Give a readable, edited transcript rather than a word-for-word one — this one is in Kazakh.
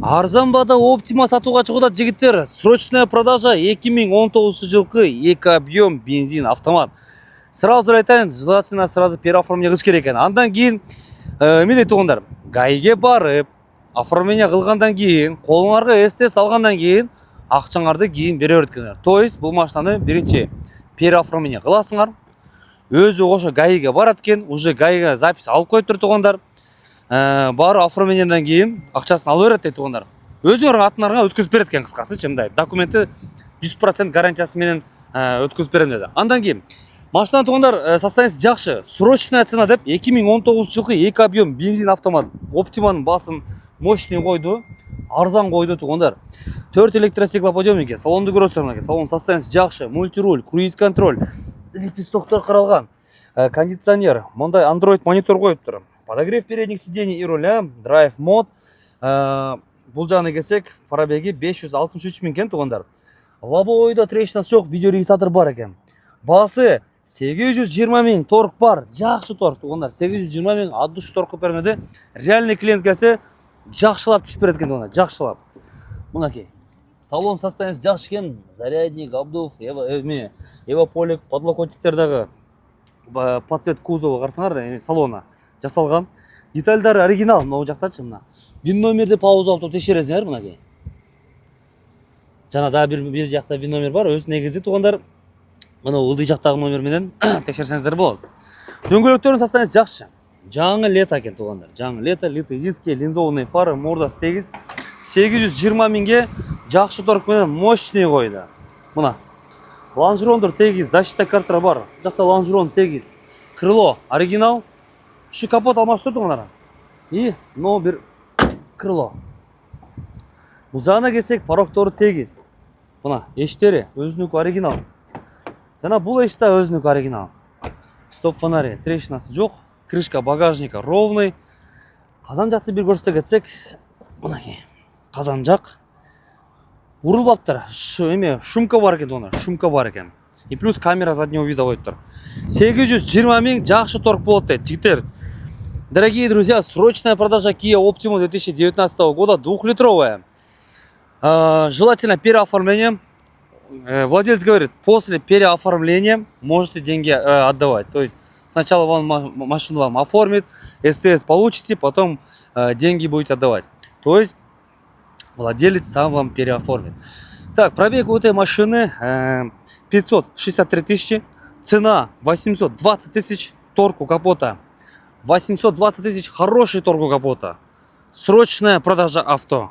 Арзанбада Optima сатуға чыгуда жигиттер. Срочная продажа 2019 жылкы 2 объем бензин автомат. Сразу айтайын, желательно сразу переоформление кылыш керек экен. Андан кийин мындай туугандар, ГАИге барып, оформление кылгандан кийин, колуңарга СТС алгандан кийин акчаңарды кийин бере берет экенсиңер. То есть бул машинаны биринчи переоформление кыласыңар. Өзү ошо ГАИге барат экен, уже ГАИге запись алып коюптур туугандар. Бары оформлениеден кийин акчасын алып берет дейт туугандар. Өзүңөрүң атыңарга өткөзүп берет экен, кыскасы мындай. Документи 100% гарантиясы менен өткөзүп берем деди. Андан кийин машина туугандар состояниеси жакшы. Срочная цена деп 2019 жылкы 2 объем бензин автомат. Optima'нын басын мощный койду, арзан койду туугандар. 4 электростеклоподъемники, салонду көрөсүңөр. Салон состояниеси жакшы, мультируль, круиз контроль, лепестоктор каралган, кондиционер, мындай Android монитор коюптур. Подогрев передних сидений и руля, драйв мод. Бул жагына келсек, пробеги 563 миң экен туугандар. Лобовойдо трещинасы жок, видеорегистратор бар экен. Баасы 820 миң, торг бар, жакшы торг туугандар. 820 миң от души торг бермеди. Реальный клиент келсе, жакшылап түшүп берет экен туугандар, жакшылап. Мынакей. Салон состояниеси жакшы экен, зарядник, обдув, эвополик, подлокотниктердеги подсвет кузова карасаңар, салона жасалган. Детальдары оригинал, мына жактачы мына. Вин номерди пауза алып текшересиңер мынакей. Жана да бир жакта вин номер бар, өз негизи туугандар. Мына ылдый жактагы номер менен текшерсеңиздер болот. Дөңгөлөктөрдүн состояниеси жакшы. Жаңы лето экен туугандар. Жаңы лето, литый диски, линзованный фары, мордасы тегиз. 820 миңге жакшы торг менен мощный койду. Мына лонжерондор тегиз, защита карталар бар. Жакта лонжерон тегиз. Крыло оригинал. Şu kapot almıştırdı onlara. İyi, no bir krilo. Бұл жағына келсек, пароктору тегиз. Мына эштери өзүнүкү оригинал. Жана бул эш да өзүнүкү оригинал. Стоп фонари, трещинасы жок. Крышка багажника ровный. Казан жакты бир көрсөтө кетсек, мынакей. Казан жак урулбаптыр. Шумка бар экен туугандар, шумка бар экен. И плюс камера заднего вида коюптур. 820 миң жакшы торг болот дейт жигиттер. Дорогие друзья, срочная продажа Kia Optima 2019 года, 2-литровая. Желательно переоформление. Владелец говорит, после переоформления можете деньги отдавать. То есть сначала машину вам оформит, СТС получите, потом деньги будете отдавать. То есть владелец сам вам переоформит. Так, пробег у этой машины 563 тысячи, цена 820 тысяч, торг у капота 820 тысяч, хороший торг у капота. Срочная продажа авто.